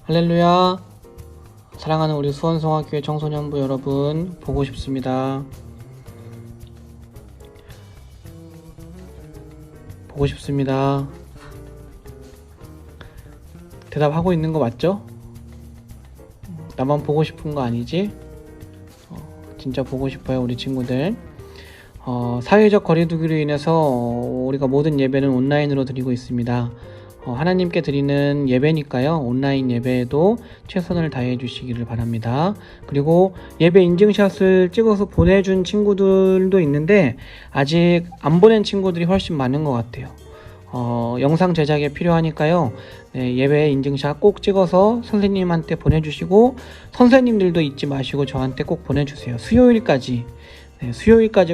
할렐루야. 사랑하는 우리 수원성화교회 청소년부 여러분, 보고 싶습니다. 보고 싶습니다. 대답하고 있는 거 맞죠? 나만 보고 싶은 거 아니지? 진짜 보고 싶어요, 우리 친구들. 사회적 거리두기로 인해서 우리가 모든 예배는 온라인으로 드리고 있습니다. 하나님께 드리는 예배니까요, 온라인 예배에도 최선을 다해 주시기를 바랍니다. 그리고 예배 인증샷을 찍어서 보내준 친구들도 있는데 아직 안 보낸 친구들이 훨씬 많은 것 같아요. 영상 제작에 필요하니까요, 예배 인증샷 꼭 찍어서 선생님한테 보내주시고, 선생님들도 잊지 마시고 저한테 꼭 보내주세요. 수요일까지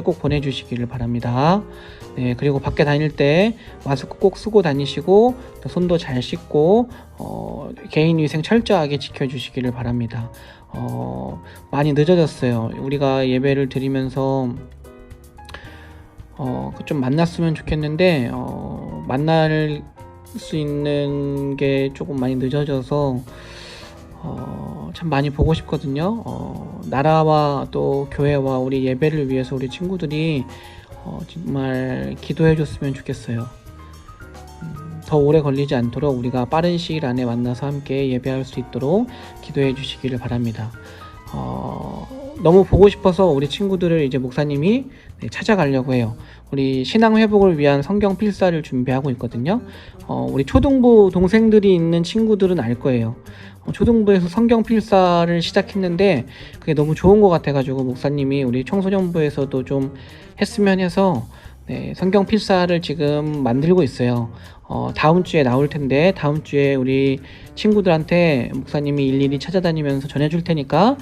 꼭 보내주시기를 바랍니다. 그리고 밖에 다닐 때 마스크 꼭 쓰고 다니시고, 또 손도 잘 씻고, 개인위생 철저하게 지켜주시기를 바랍니다. 많이 늦어졌어요. 우리가 예배를 드리면서 좀 만났으면 좋겠는데 만날 수 있는 게 조금 많이 늦어져서 참 많이 보고 싶거든요. 나라와 또 교회와 우리 예배를 위해서 우리 친구들이 정말 기도해 줬으면 좋겠어요. 더 오래 걸리지 않도록 우리가 빠른 시일 안에 만나서 함께 예배할 수 있도록 기도해 주시기를 바랍니다. 너무 보고 싶어서 우리 친구들을 이제 목사님이 찾아가려고 해요. 우리 신앙 회복을 위한 성경 필사를 준비하고 있거든요. 우리 초등부 동생들이 있는 친구들은 알 거예요. 초등부에서 성경 필사를 시작했는데 그게 너무 좋은 것 같아가지고 목사님이 우리 청소년부에서도 좀 했으면 해서 성경 필사를 지금 만들고 있어요. 다음 주에 나올 텐데 다음 주에 우리 친구들한테 목사님이 일일이 찾아다니면서 전해줄 테니까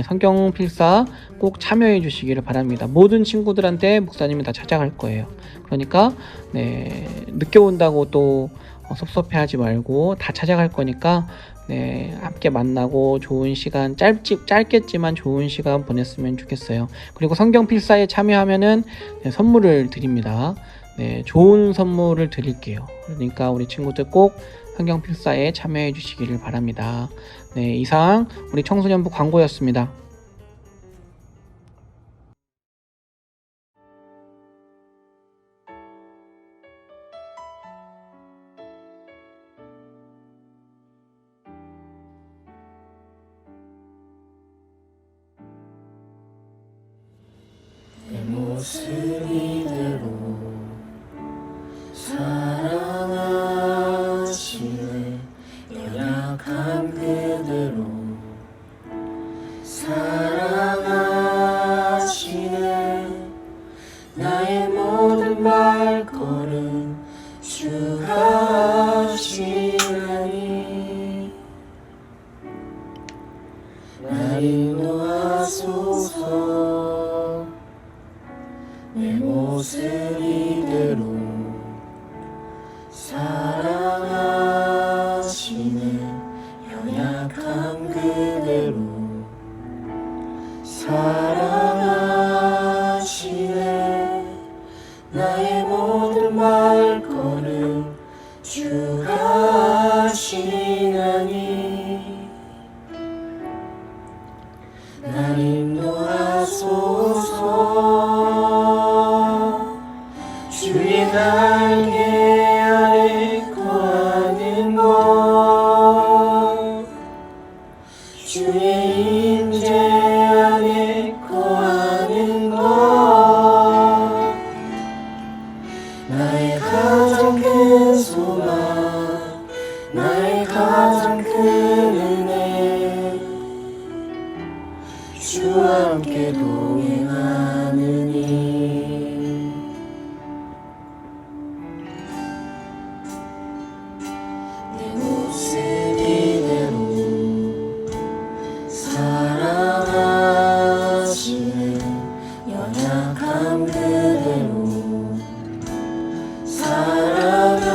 성경 필사 꼭 참여해 주시기를 바랍니다. 모든 친구들한테 목사님이 다 찾아갈 거예요. 그러니까 늦게 온다고 또 섭섭해하지 말고 다 찾아갈 거니까 함께 만나고 좋은 시간, 짧겠지만 좋은 시간 보냈으면 좋겠어요. 그리고 성경 필사에 참여하면은 선물을 드립니다. 좋은 선물을 드릴게요. 그러니까 우리 친구들 꼭 성경 필사에 참여해 주시기를 바랍니다. 이상 우리 청소년부 광고였습니다. 내 모습 이대로 사랑하시네. 연약한 그대로 사랑하시네. 나의 모든 발걸음 주가 하시나니 날 인도하소서. 내 모습 이대로 사랑하시네. 연약한 그대로 사랑하시네. 나의 모든 발걸음 주가 하시나니 날 인도하소서. 주의 날개 아래 거하는 것, 주의 임재 안에 거하는 것, 나의 가장 큰 소망, 나의 가장 큰 은혜, 주와 함께 동행하느니. 내 모습 이대로 사랑하시네. 연약한 그대로 사랑하시네.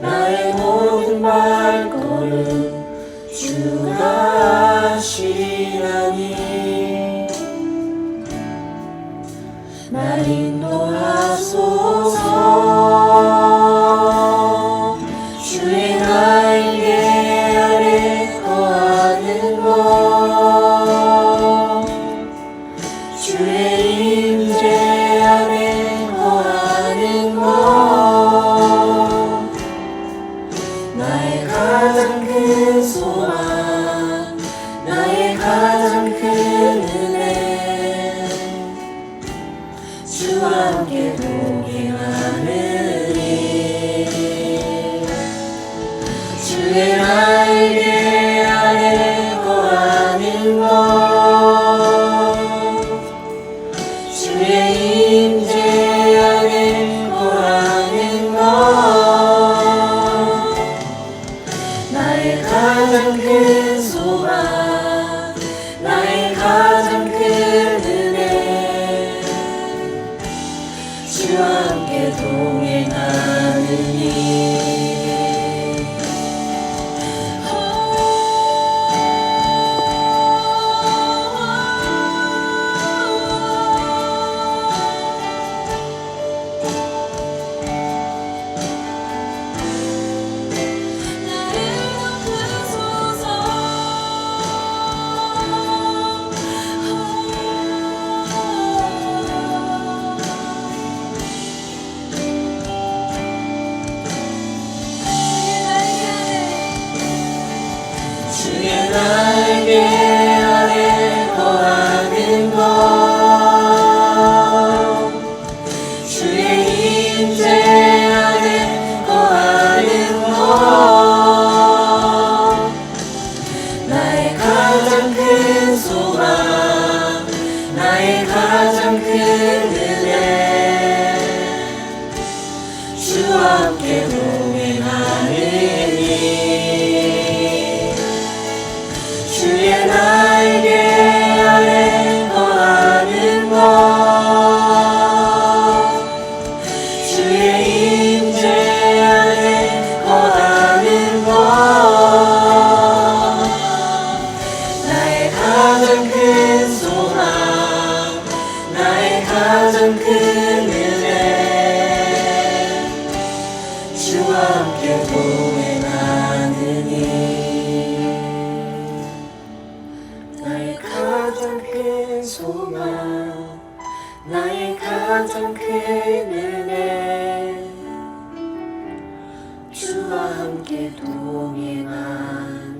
나의 모든 발걸음 주가 하시나니 날 인도하소서. 주의 주와 함께 동행하느니 주의 날개 아래 거하는 것 주의 임재 안에 거하는 것 나의 가장 큰 소망 나의 가장 큰 은혜 주와 함께 동행하느니 주의 날개 아래 거하는 것 주의 임재 안에 거하는 것 나의 가장 큰 소망 나의 가장 큰 은혜 주와 함께 동행하느니 주의 날개 아래 거하는 것 주의 임재 안에 거하는 것 나의 가장 큰 소망 나의 가장 큰 은혜 주와 함께 동행하느니 나의 가장 큰 소망 나의 가장 큰 은혜 주와 함께 동행하느니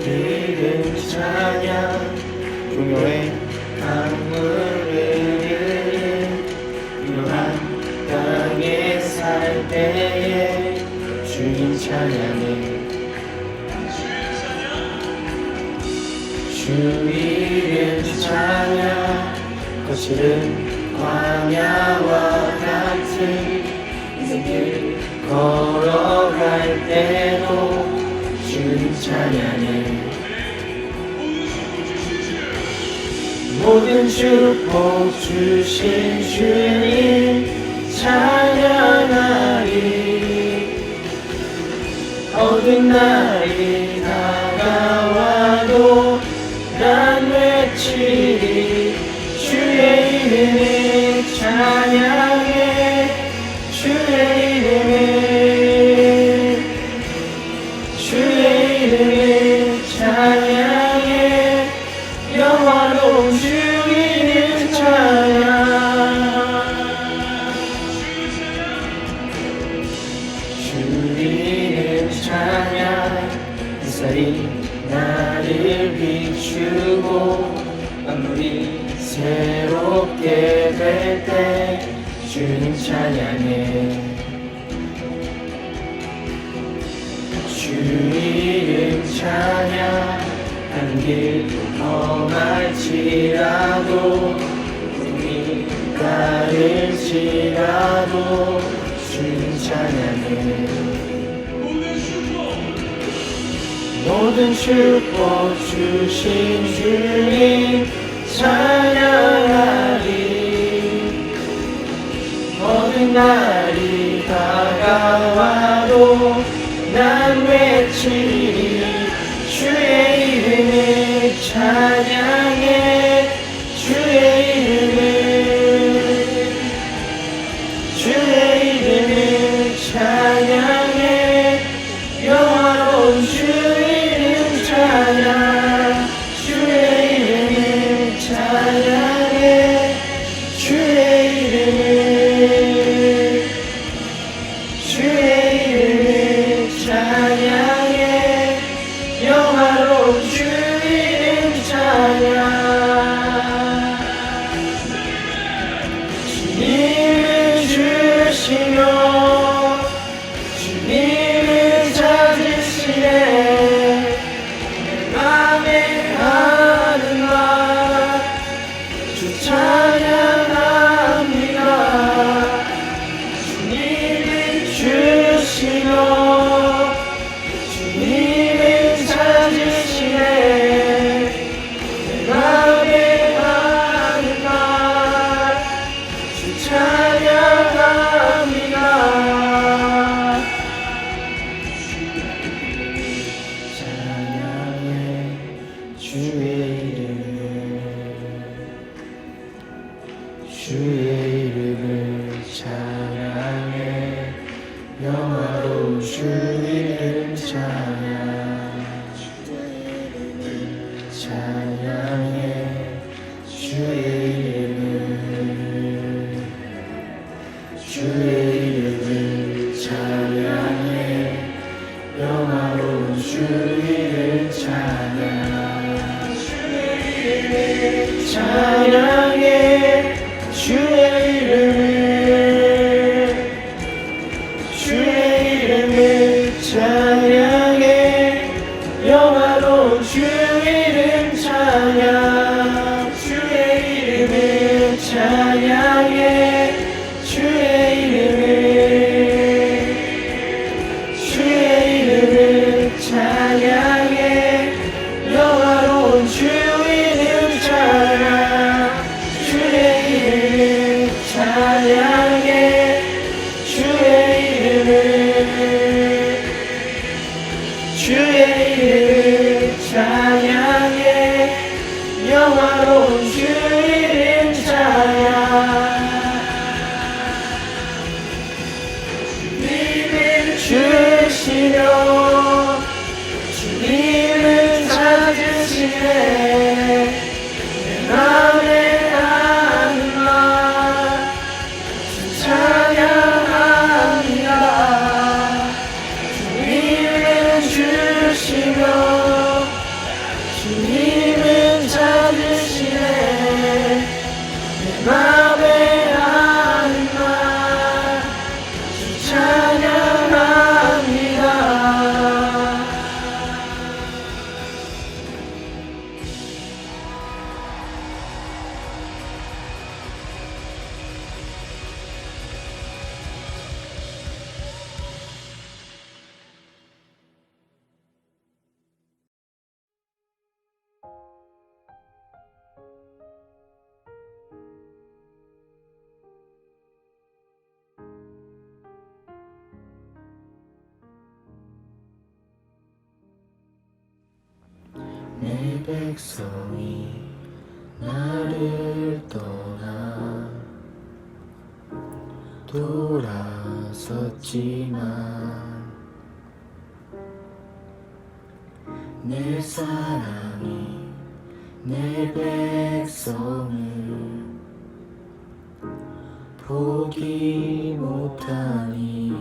이름 찬양 중요의 강물을 흐르는 유한 땅에 살 때에 주님 찬양해 주 이름 찬양 거칠은 광야와 같은 인생길 걸어갈 때도 주님 찬양해 모든 축복 주신 주님 찬양하리 어두운 날이 다가와도 난 외치리 주의 이름을 찬양해 주의 이름을 찬양해 영화로운 주 이름 찬양 주 이름 찬양 햇살이 나를 비추고 만물이 새롭게 될 때 주님 찬양해 주 이름 찬양 가는 길 험할지라도 꿈이 가릴지라도 주님 찬양해 모든 축복 주신 주님 찬양하리 모든 날이 다가와도 난 외치리 주의 이름을 찬양해 주의 주의 이름을 찬양해 영화로운 주 이름 찬양해 주의 이름을 찬양해 영화로운 주 이름 찬양해 주의 이름을 찬양해 영화로운 주 이름 찬양 주의 이름을 찬양해 주의 이름을 찬양해 영화로운 주 이름 찬양 주의 이름을 찬양해 주의 이름을 찬양해 영화로운 주 이름 찬양 주님을 주시며 주님을 찾으시네 내 맘에 하는 말 찬양합니다 주님을 주시며 주님을 찾으시네 내 맘에 하는 말 찬양합니다 내 백성이 나를 떠나 돌아섰지만 내 사랑이 내 백성을 포기 못하니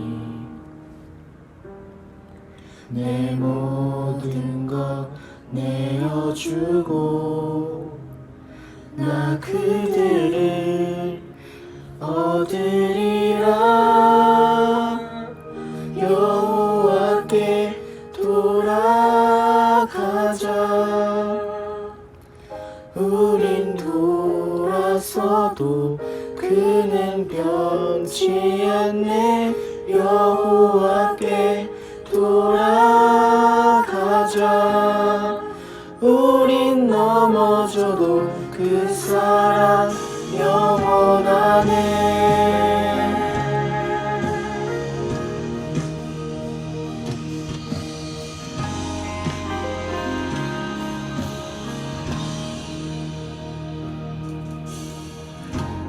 내 모든 것 내어주고 나 그들을 얻으리라 여호와께 돌아가자 우린 돌아서도 그는 변치 않네 여호와께 돌아가자 우린 넘어져도 그 사랑 영원하네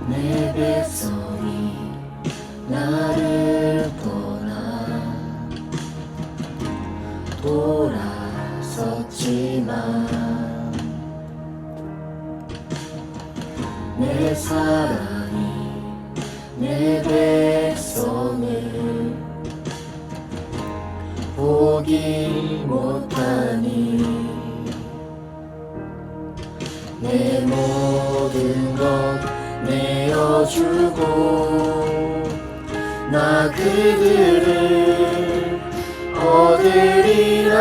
내 백성이 나를 떠나 돌아섰지만 내 사랑이 내 백성을 포기 못하니 내 모든 것 내어주고 나 그들을 얻으리라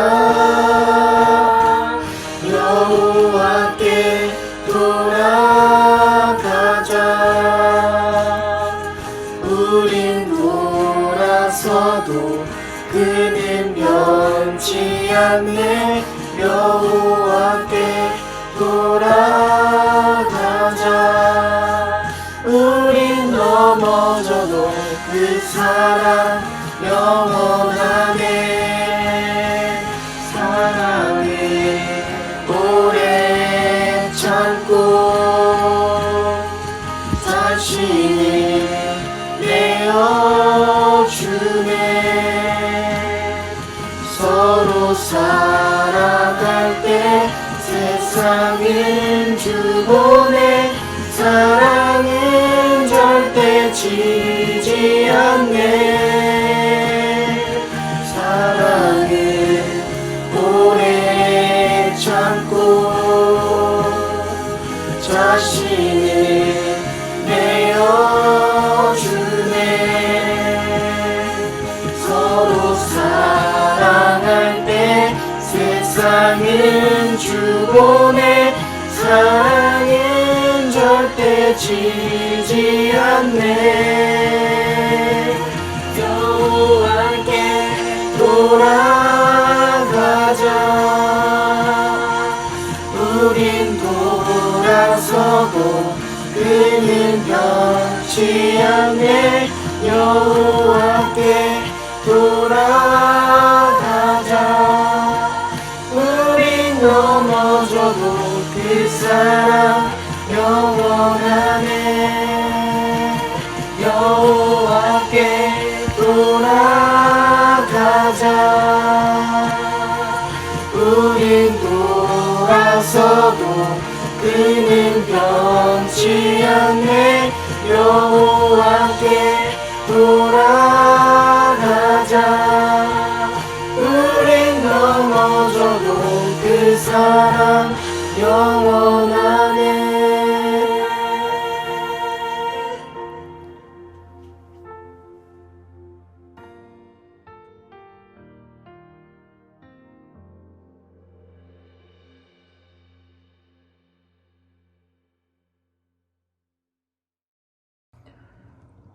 여호와께 돌아가자 우린 돌아서도 그는 변치 않네 여호와께 돌아가자 우린 넘어져도 그 사랑 영원하네 사랑해 오래 참고 다시 다시는 내어주네. 서로 사랑할 때 세상은 주보내. 사랑은 절대 지지 않네. 여호와께 돌아가자. 우린 돌아서도 그는 변치 않네. 여호와께 돌아가자. 우린 넘어져도 그 사랑 영원하네. 여호와께 돌아가자. 우린 돌아서도 그는 변치 않네. 여호와께 돌아가자. 우린 넘어져도 그 사랑 영원하네.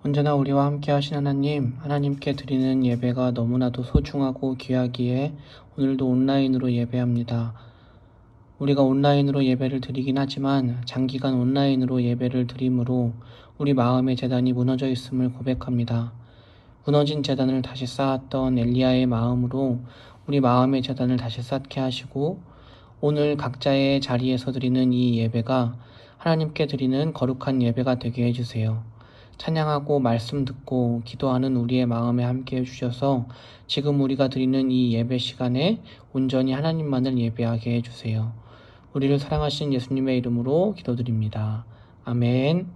언제나 우리와 함께 하신 하나님, 하나님께 드리는 예배가 너무나도 소중하고 귀하기에 오늘도 온라인으로 예배합니다. 우리가 온라인으로 예배를 드리긴 하지만 장기간 온라인으로 예배를 드림으로 우리 마음의 제단이 무너져 있음을 고백합니다. 무너진 제단을 다시 쌓았던 엘리야의 마음으로 우리 마음의 제단을 다시 쌓게 하시고 오늘 각자의 자리에서 드리는 이 예배가 하나님께 드리는 거룩한 예배가 되게 해주세요. 찬양하고 말씀 듣고 기도하는 우리의 마음에 함께 해주셔서 지금 우리가 드리는 이 예배 시간에 온전히 하나님만을 예배하게 해주세요. 우리를 사랑하신 예수님의 이름으로 기도드립니다. 아멘.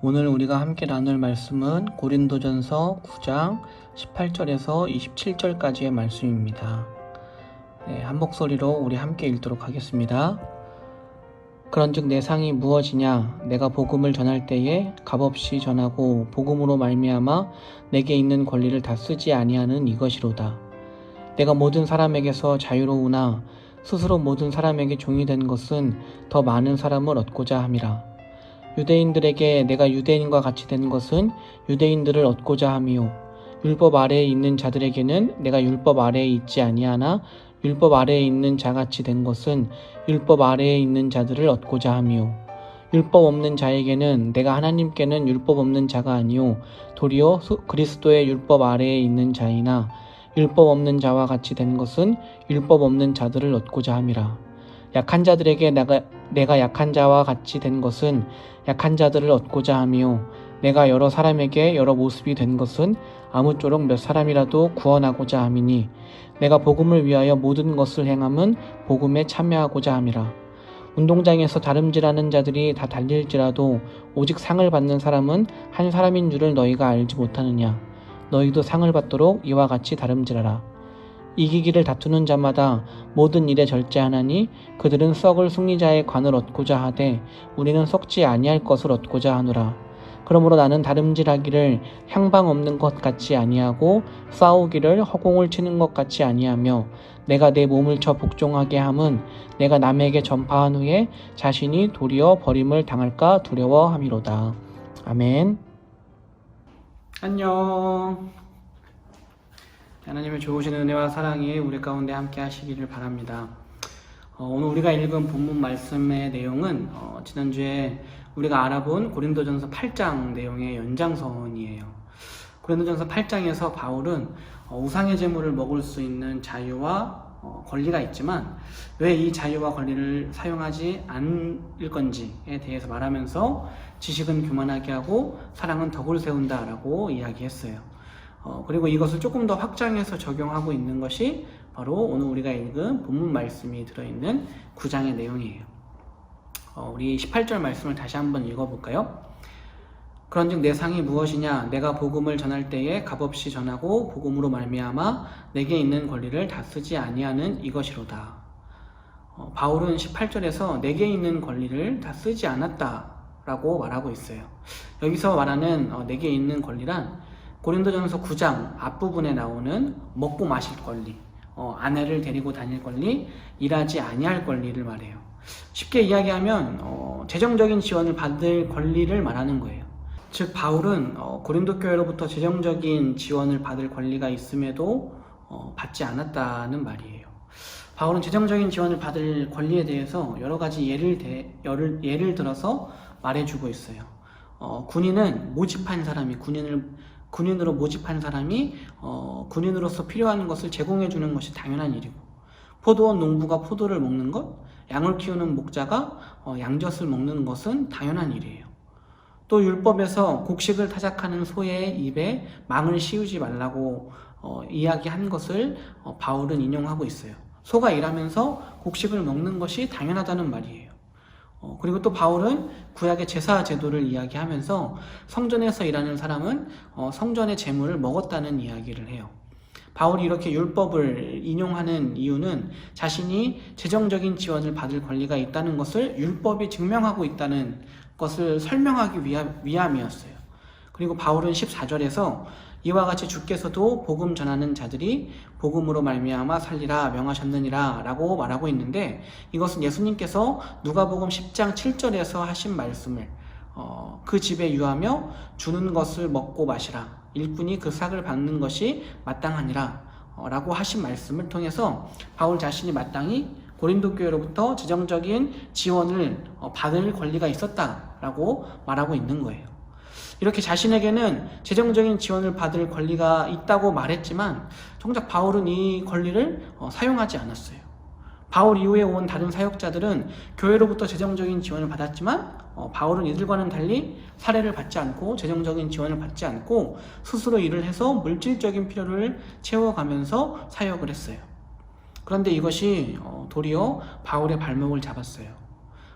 오늘 우리가 함께 나눌 말씀은 고린도전서 9장 18절에서 27절까지의 말씀입니다. 한 목소리로 우리 함께 읽도록 하겠습니다. 그런즉 내 상이 무엇이냐? 내가 복음을 전할 때에 값없이 전하고 복음으로 말미암아 내게 있는 권리를 다 쓰지 아니하는 이것이로다. 내가 모든 사람에게서 자유로우나 스스로 모든 사람에게 종이 된 것은 더 많은 사람을 얻고자 함이라. 유대인들에게 내가 유대인과 같이 된 것은 유대인들을 얻고자 함이요 율법 아래에 있는 자들에게는 내가 율법 아래에 있지 아니하나 율법 아래에 있는 자같이 된 것은 율법 아래에 있는 자들을 얻고자 함이요 율법 없는 자에게는 내가 하나님께는 율법 없는 자가 아니요 도리어 그리스도의 율법 아래에 있는 자이나 율법 없는 자와 같이 된 것은 율법 없는 자들을 얻고자 함이라. 약한 자들에게 내가 약한 자와 같이 된 것은 약한 자들을 얻고자 함이요 내가 여러 사람에게 여러 모습이 된 것은 아무쪼록 몇 사람이라도 구원하고자 함이니 내가 복음을 위하여 모든 것을 행함은 복음에 참여하고자 함이라. 운동장에서 다름질하는 자들이 다 달릴지라도 오직 상을 받는 사람은 한 사람인 줄을 너희가 알지 못하느냐. 너희도 상을 받도록 이와 같이 다름질하라. 이기기를 다투는 자마다 모든 일에 절제하나니 그들은 썩을 승리자의 관을 얻고자 하되 우리는 썩지 아니할 것을 얻고자 하노라. 그러므로 나는 다름질하기를 향방 없는 것 같이 아니하고 싸우기를 허공을 치는 것 같이 아니하며 내가 내 몸을 쳐 복종하게 함은 내가 남에게 전파한 후에 자신이 도리어 버림을 당할까 두려워함이로다. 아멘. 안녕. 하나님의 좋으신 은혜와 사랑이 우리 가운데 함께 하시기를 바랍니다. 오늘 우리가 읽은 본문 말씀의 내용은 지난주에 우리가 알아본 고린도전서 8장 내용의 연장선이에요. 고린도전서 8장에서 바울은 우상의 제물을 먹을 수 있는 자유와 권리가 있지만 왜 이 자유와 권리를 사용하지 않을 건지에 대해서 말하면서 지식은 교만하게 하고 사랑은 덕을 세운다라고 이야기했어요. 그리고 이것을 조금 더 확장해서 적용하고 있는 것이 바로 오늘 우리가 읽은 본문 말씀이 들어있는 9장의 내용이에요. 우리 18절 말씀을 다시 한번 읽어볼까요? 그런즉 내 상이 무엇이냐? 내가 복음을 전할 때에 값없이 전하고 복음으로 말미암아 내게 있는 권리를 다 쓰지 아니하는 이것이로다. 바울은 18절에서 내게 있는 권리를 다 쓰지 않았다라고 말하고 있어요. 여기서 말하는 내게 있는 권리란 고린도전서 9장 앞부분에 나오는 먹고 마실 권리, 아내를 데리고 다닐 권리, 일하지 아니할 권리를 말해요. 쉽게 이야기하면 재정적인 지원을 받을 권리를 말하는 거예요. 즉 바울은 고린도 교회로부터 재정적인 지원을 받을 권리가 있음에도 받지 않았다는 말이에요. 바울은 재정적인 지원을 받을 권리에 대해서 여러 가지 예를 들어서 말해주고 있어요. 군인은 모집한 사람이 군인으로 모집한 사람이 군인으로서 필요한 것을 제공해 주는 것이 당연한 일이고, 포도원 농부가 포도를 먹는 것, 양을 키우는 목자가 양젖을 먹는 것은 당연한 일이에요. 또 율법에서 곡식을 타작하는 소의 입에 망을 씌우지 말라고 이야기한 것을 바울은 인용하고 있어요. 소가 일하면서 곡식을 먹는 것이 당연하다는 말이에요. 그리고 또 바울은 구약의 제사 제도를 이야기하면서 성전에서 일하는 사람은 성전의 제물을 먹었다는 이야기를 해요. 바울이 이렇게 율법을 인용하는 이유는 자신이 재정적인 지원을 받을 권리가 있다는 것을 율법이 증명하고 있다는 것을 설명하기 위함이었어요. 그리고 바울은 14절에서 이와 같이 주께서도 복음 전하는 자들이 복음으로 말미암아 살리라 명하셨느니라 라고 말하고 있는데, 이것은 예수님께서 누가복음 10장 7절에서 하신 말씀을 그 집에 유하며 주는 것을 먹고 마시라, 일꾼이 그 삭을 받는 것이 마땅하니라 라고 하신 말씀을 통해서 바울 자신이 마땅히 고린도 교회로부터 재정적인 지원을 받을 권리가 있었다라고 말하고 있는 거예요. 이렇게 자신에게는 재정적인 지원을 받을 권리가 있다고 말했지만 정작 바울은 이 권리를 사용하지 않았어요. 바울 이후에 온 다른 사역자들은 교회로부터 재정적인 지원을 받았지만 바울은 이들과는 달리 사례를 받지 않고 재정적인 지원을 받지 않고 스스로 일을 해서 물질적인 필요를 채워가면서 사역을 했어요. 그런데 이것이 도리어 바울의 발목을 잡았어요.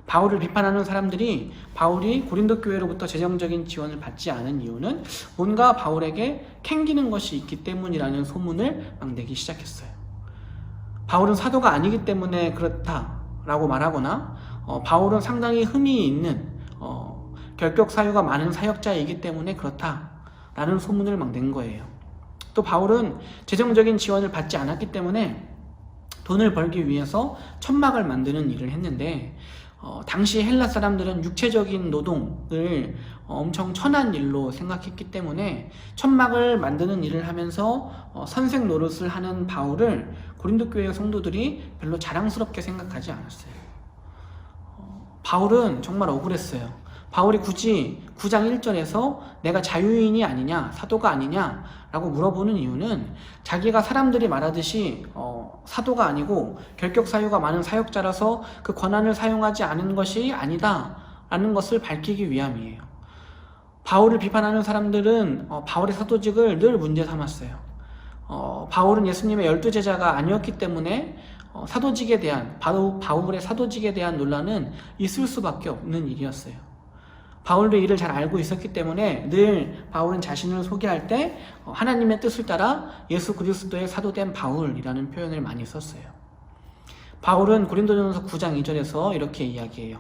바울을 비판하는 사람들이 바울이 고린도 교회로부터 재정적인 지원을 받지 않은 이유는 뭔가 바울에게 캥기는 것이 있기 때문이라는 소문을 막 내기 시작했어요. 바울은 사도가 아니기 때문에 그렇다라고 말하거나 바울은 상당히 흠이 있는 결격 사유가 많은 사역자이기 때문에 그렇다라는 소문을 막 낸 거예요. 또 바울은 재정적인 지원을 받지 않았기 때문에 돈을 벌기 위해서 천막을 만드는 일을 했는데 당시 헬라 사람들은 육체적인 노동을 엄청 천한 일로 생각했기 때문에 천막을 만드는 일을 하면서 선생 노릇을 하는 바울을 고린도 교회 성도들이 별로 자랑스럽게 생각하지 않았어요. 바울은 정말 억울했어요. 바울이 굳이 9장 1절에서 내가 자유인이 아니냐, 사도가 아니냐 라고 물어보는 이유는 자기가 사람들이 말하듯이 사도가 아니고 결격 사유가 많은 사역자라서 그 권한을 사용하지 않은 것이 아니다 라는 것을 밝히기 위함이에요. 바울을 비판하는 사람들은 바울의 사도직을 늘 문제 삼았어요. 바울은 예수님의 12제자가 아니었기 때문에 사도직에 대한, 바울의 사도직에 대한 논란은 있을 수밖에 없는 일이었어요. 바울도 이를 잘 알고 있었기 때문에 늘 바울은 자신을 소개할 때 하나님의 뜻을 따라 예수 그리스도의 사도된 바울이라는 표현을 많이 썼어요. 바울은 고린도전서 9장 2절에서 이렇게 이야기해요.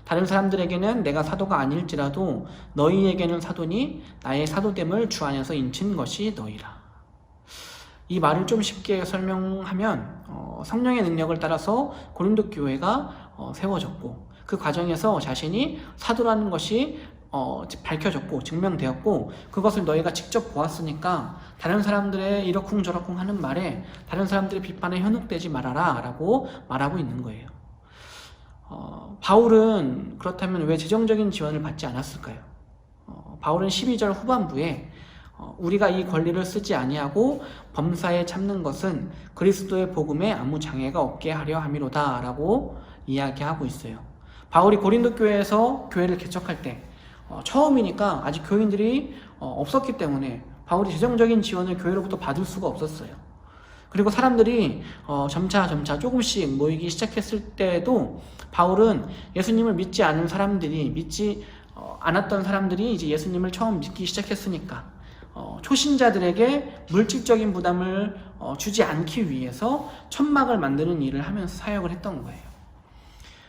다른 사람들에게는 내가 사도가 아닐지라도 너희에게는 사도니 나의 사도됨을 주 안에서 인친 것이 너희라. 이 말을 좀 쉽게 설명하면 성령의 능력을 따라서 고린도 교회가 세워졌고, 그 과정에서 자신이 사도라는 것이 밝혀졌고 증명되었고, 그것을 너희가 직접 보았으니까 다른 사람들의 이러쿵저러쿵 하는 말에 다른 사람들의 비판에 현혹되지 말아라 라고 말하고 있는 거예요. 바울은 그렇다면 왜 재정적인 지원을 받지 않았을까요? 바울은 12절 후반부에 우리가 이 권리를 쓰지 아니하고 범사에 참는 것은 그리스도의 복음에 아무 장애가 없게 하려 함이로다 라고 이야기하고 있어요. 바울이 고린도 교회에서 교회를 개척할 때 처음이니까 아직 교인들이 없었기 때문에 바울이 재정적인 지원을 교회로부터 받을 수가 없었어요. 그리고 사람들이 점차 조금씩 모이기 시작했을 때도 바울은 예수님을 믿지 않은 사람들이, 믿지 않았던 사람들이 이제 예수님을 처음 믿기 시작했으니까 초신자들에게 물질적인 부담을 주지 않기 위해서 천막을 만드는 일을 하면서 사역을 했던 거예요.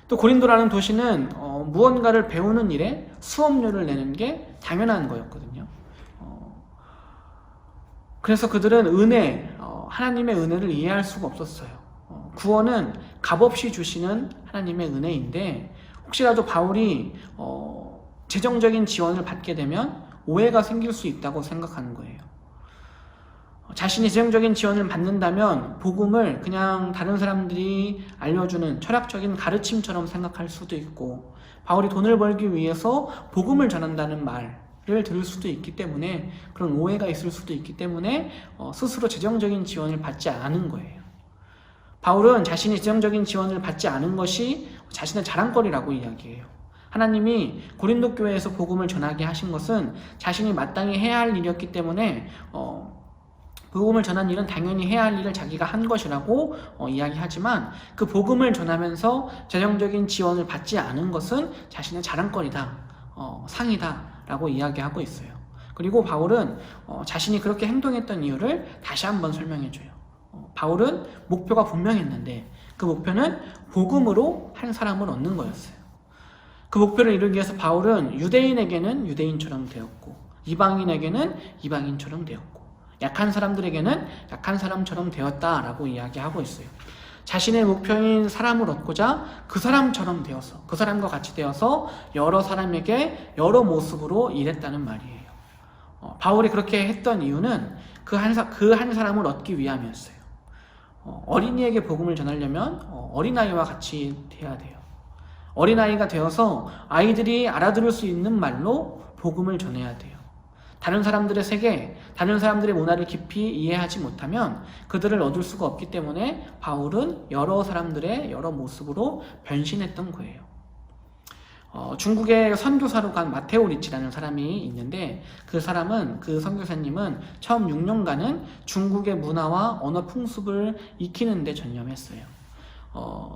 또 고린도라는 도시는 무언가를 배우는 일에 수업료를 내는 게 당연한 거였거든요. 그래서 그들은 하나님의 은혜를 이해할 수가 없었어요. 구원은 값없이 주시는 하나님의 은혜인데 혹시라도 바울이 재정적인 지원을 받게 되면 오해가 생길 수 있다고 생각하는 거예요. 자신이 재정적인 지원을 받는다면 복음을 그냥 다른 사람들이 알려주는 철학적인 가르침처럼 생각할 수도 있고, 바울이 돈을 벌기 위해서 복음을 전한다는 말을 들을 수도 있기 때문에, 그런 오해가 있을 수도 있기 때문에 스스로 재정적인 지원을 받지 않은 거예요. 바울은 자신이 재정적인 지원을 받지 않은 것이 자신의 자랑거리라고 이야기해요. 하나님이 고린도 교회에서 복음을 전하게 하신 것은 자신이 마땅히 해야 할 일이었기 때문에 복음을 전한 일은 당연히 해야 할 일을 자기가 한 것이라고 이야기하지만, 그 복음을 전하면서 재정적인 지원을 받지 않은 것은 자신의 자랑거리다, 상이다 라고 이야기하고 있어요. 그리고 바울은 자신이 그렇게 행동했던 이유를 다시 한번 설명해줘요. 바울은 목표가 분명했는데 그 목표는 복음으로 한 사람을 얻는 거였어요. 그 목표를 이루기 위해서 바울은 유대인에게는 유대인처럼 되었고, 이방인에게는 이방인처럼 되었고, 약한 사람들에게는 약한 사람처럼 되었다라고 이야기하고 있어요. 자신의 목표인 사람을 얻고자 그 사람처럼 되어서, 그 사람과 같이 되어서 여러 사람에게 여러 모습으로 일했다는 말이에요. 바울이 그렇게 했던 이유는 그 한 사람을 얻기 위함이었어요. 어린이에게 복음을 전하려면 어린아이와 같이 돼야 돼요. 어린아이가 되어서 아이들이 알아들을 수 있는 말로 복음을 전해야 돼요. 다른 사람들의 세계, 다른 사람들의 문화를 깊이 이해하지 못하면 그들을 얻을 수가 없기 때문에 바울은 여러 사람들의 여러 모습으로 변신했던 거예요. 중국에 선교사로 간 마테오 리치라는 사람이 있는데, 그 선교사님은 처음 6년간은 중국의 문화와 언어 풍습을 익히는 데 전념했어요.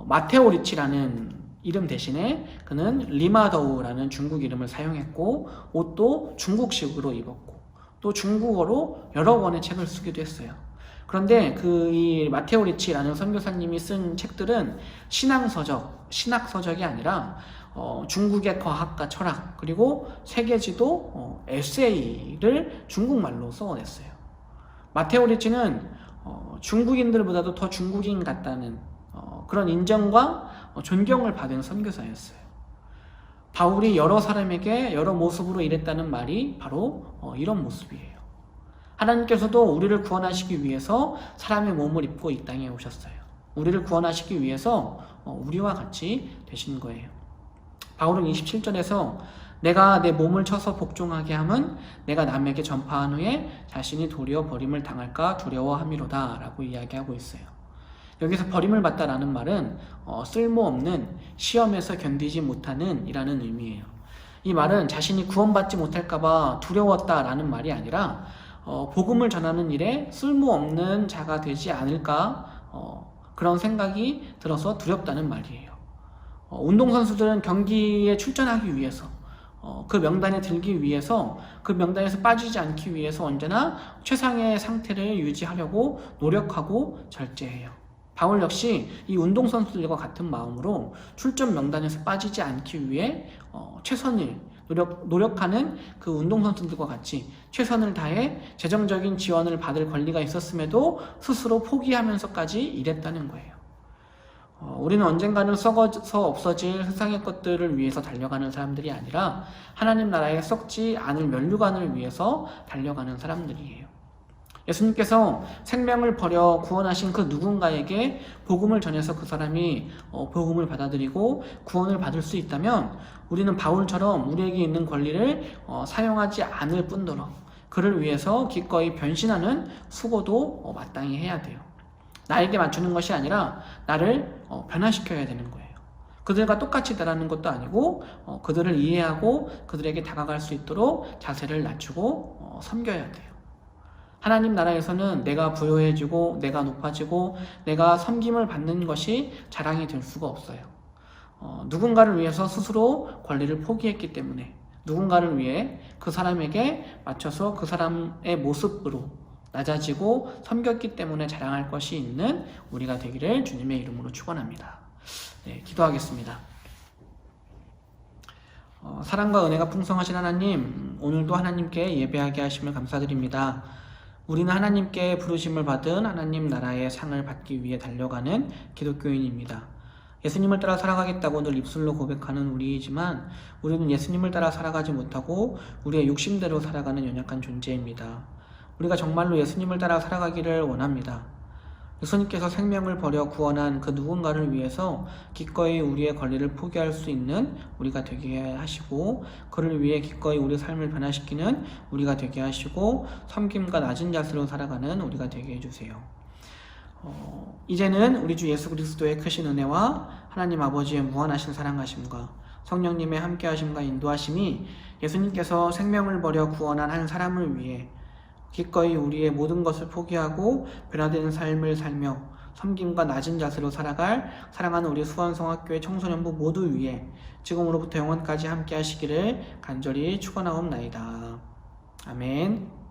마테오 리치라는 이름 대신에 그는 리마더우라는 중국 이름을 사용했고, 옷도 중국식으로 입었고, 또 중국어로 여러 권의 책을 쓰기도 했어요. 그런데 이 마테오 리치라는 선교사님이 쓴 책들은 신학서적이 아니라 중국의 과학과 철학, 그리고 세계지도, 에세이를 중국말로 써냈어요. 마테오 리치는 중국인들보다도 더 중국인 같다는 그런 인정과 존경을 받은 선교사였어요. 바울이 여러 사람에게 여러 모습으로 일했다는 말이 바로 이런 모습이에요. 하나님께서도 우리를 구원하시기 위해서 사람의 몸을 입고 이 땅에 오셨어요. 우리를 구원하시기 위해서 우리와 같이 되신 거예요. 바울은 27절에서 내가 내 몸을 쳐서 복종하게 함은 내가 남에게 전파한 후에 자신이 도리어 버림을 당할까 두려워함이로다 라고 이야기하고 있어요. 여기서 버림을 받다라는 말은 쓸모없는, 시험에서 견디지 못하는 이라는 의미예요. 이 말은 자신이 구원받지 못할까봐 두려웠다라는 말이 아니라 복음을 전하는 일에 쓸모없는 자가 되지 않을까, 그런 생각이 들어서 두렵다는 말이에요. 운동선수들은 경기에 출전하기 위해서, 그 명단에 들기 위해서, 그 명단에서 빠지지 않기 위해서 언제나 최상의 상태를 유지하려고 노력하고 절제해요. 바울 역시 이 운동선수들과 같은 마음으로 출전 명단에서 빠지지 않기 위해 최선을 노력하는 그 운동선수들과 같이 최선을 다해 재정적인 지원을 받을 권리가 있었음에도 스스로 포기하면서까지 일했다는 거예요. 우리는 언젠가는 썩어서 없어질 세상의 것들을 위해서 달려가는 사람들이 아니라 하나님 나라에 썩지 않을 면류관을 위해서 달려가는 사람들이에요. 예수님께서 생명을 버려 구원하신 그 누군가에게 복음을 전해서 그 사람이 복음을 받아들이고 구원을 받을 수 있다면, 우리는 바울처럼 우리에게 있는 권리를 사용하지 않을 뿐더러 그를 위해서 기꺼이 변신하는 수고도 마땅히 해야 돼요. 나에게 맞추는 것이 아니라 나를 변화시켜야 되는 거예요. 그들과 똑같이 되라는 것도 아니고 그들을 이해하고 그들에게 다가갈 수 있도록 자세를 낮추고 섬겨야 돼요. 하나님 나라에서는 내가 부요해지고 내가 높아지고 내가 섬김을 받는 것이 자랑이 될 수가 없어요. 누군가를 위해서 스스로 권리를 포기했기 때문에, 누군가를 위해 그 사람에게 맞춰서 그 사람의 모습으로 낮아지고 섬겼기 때문에 자랑할 것이 있는 우리가 되기를 주님의 이름으로 축원합니다. 네, 기도하겠습니다. 사랑과 은혜가 풍성하신 하나님, 오늘도 하나님께 예배하게 하심을 감사드립니다. 우리는 하나님께 부르심을 받은 하나님 나라의 상을 받기 위해 달려가는 기독교인입니다. 예수님을 따라 살아가겠다고 늘 입술로 고백하는 우리이지만 우리는 예수님을 따라 살아가지 못하고 우리의 욕심대로 살아가는 연약한 존재입니다. 우리가 정말로 예수님을 따라 살아가기를 원합니다. 예수님께서 생명을 버려 구원한 그 누군가를 위해서 기꺼이 우리의 권리를 포기할 수 있는 우리가 되게 하시고, 그를 위해 기꺼이 우리 삶을 변화시키는 우리가 되게 하시고, 섬김과 낮은 자세로 살아가는 우리가 되게 해주세요. 이제는 우리 주 예수 그리스도의 크신 은혜와 하나님 아버지의 무한하신 사랑하심과 성령님의 함께하심과 인도하심이 예수님께서 생명을 버려 구원한 한 사람을 위해 기꺼이 우리의 모든 것을 포기하고 변화되는 삶을 살며 섬김과 낮은 자세로 살아갈 사랑하는 우리 수원성학교의 청소년부 모두 위에 지금으로부터 영원까지 함께 하시기를 간절히 축원하옵나이다. 아멘.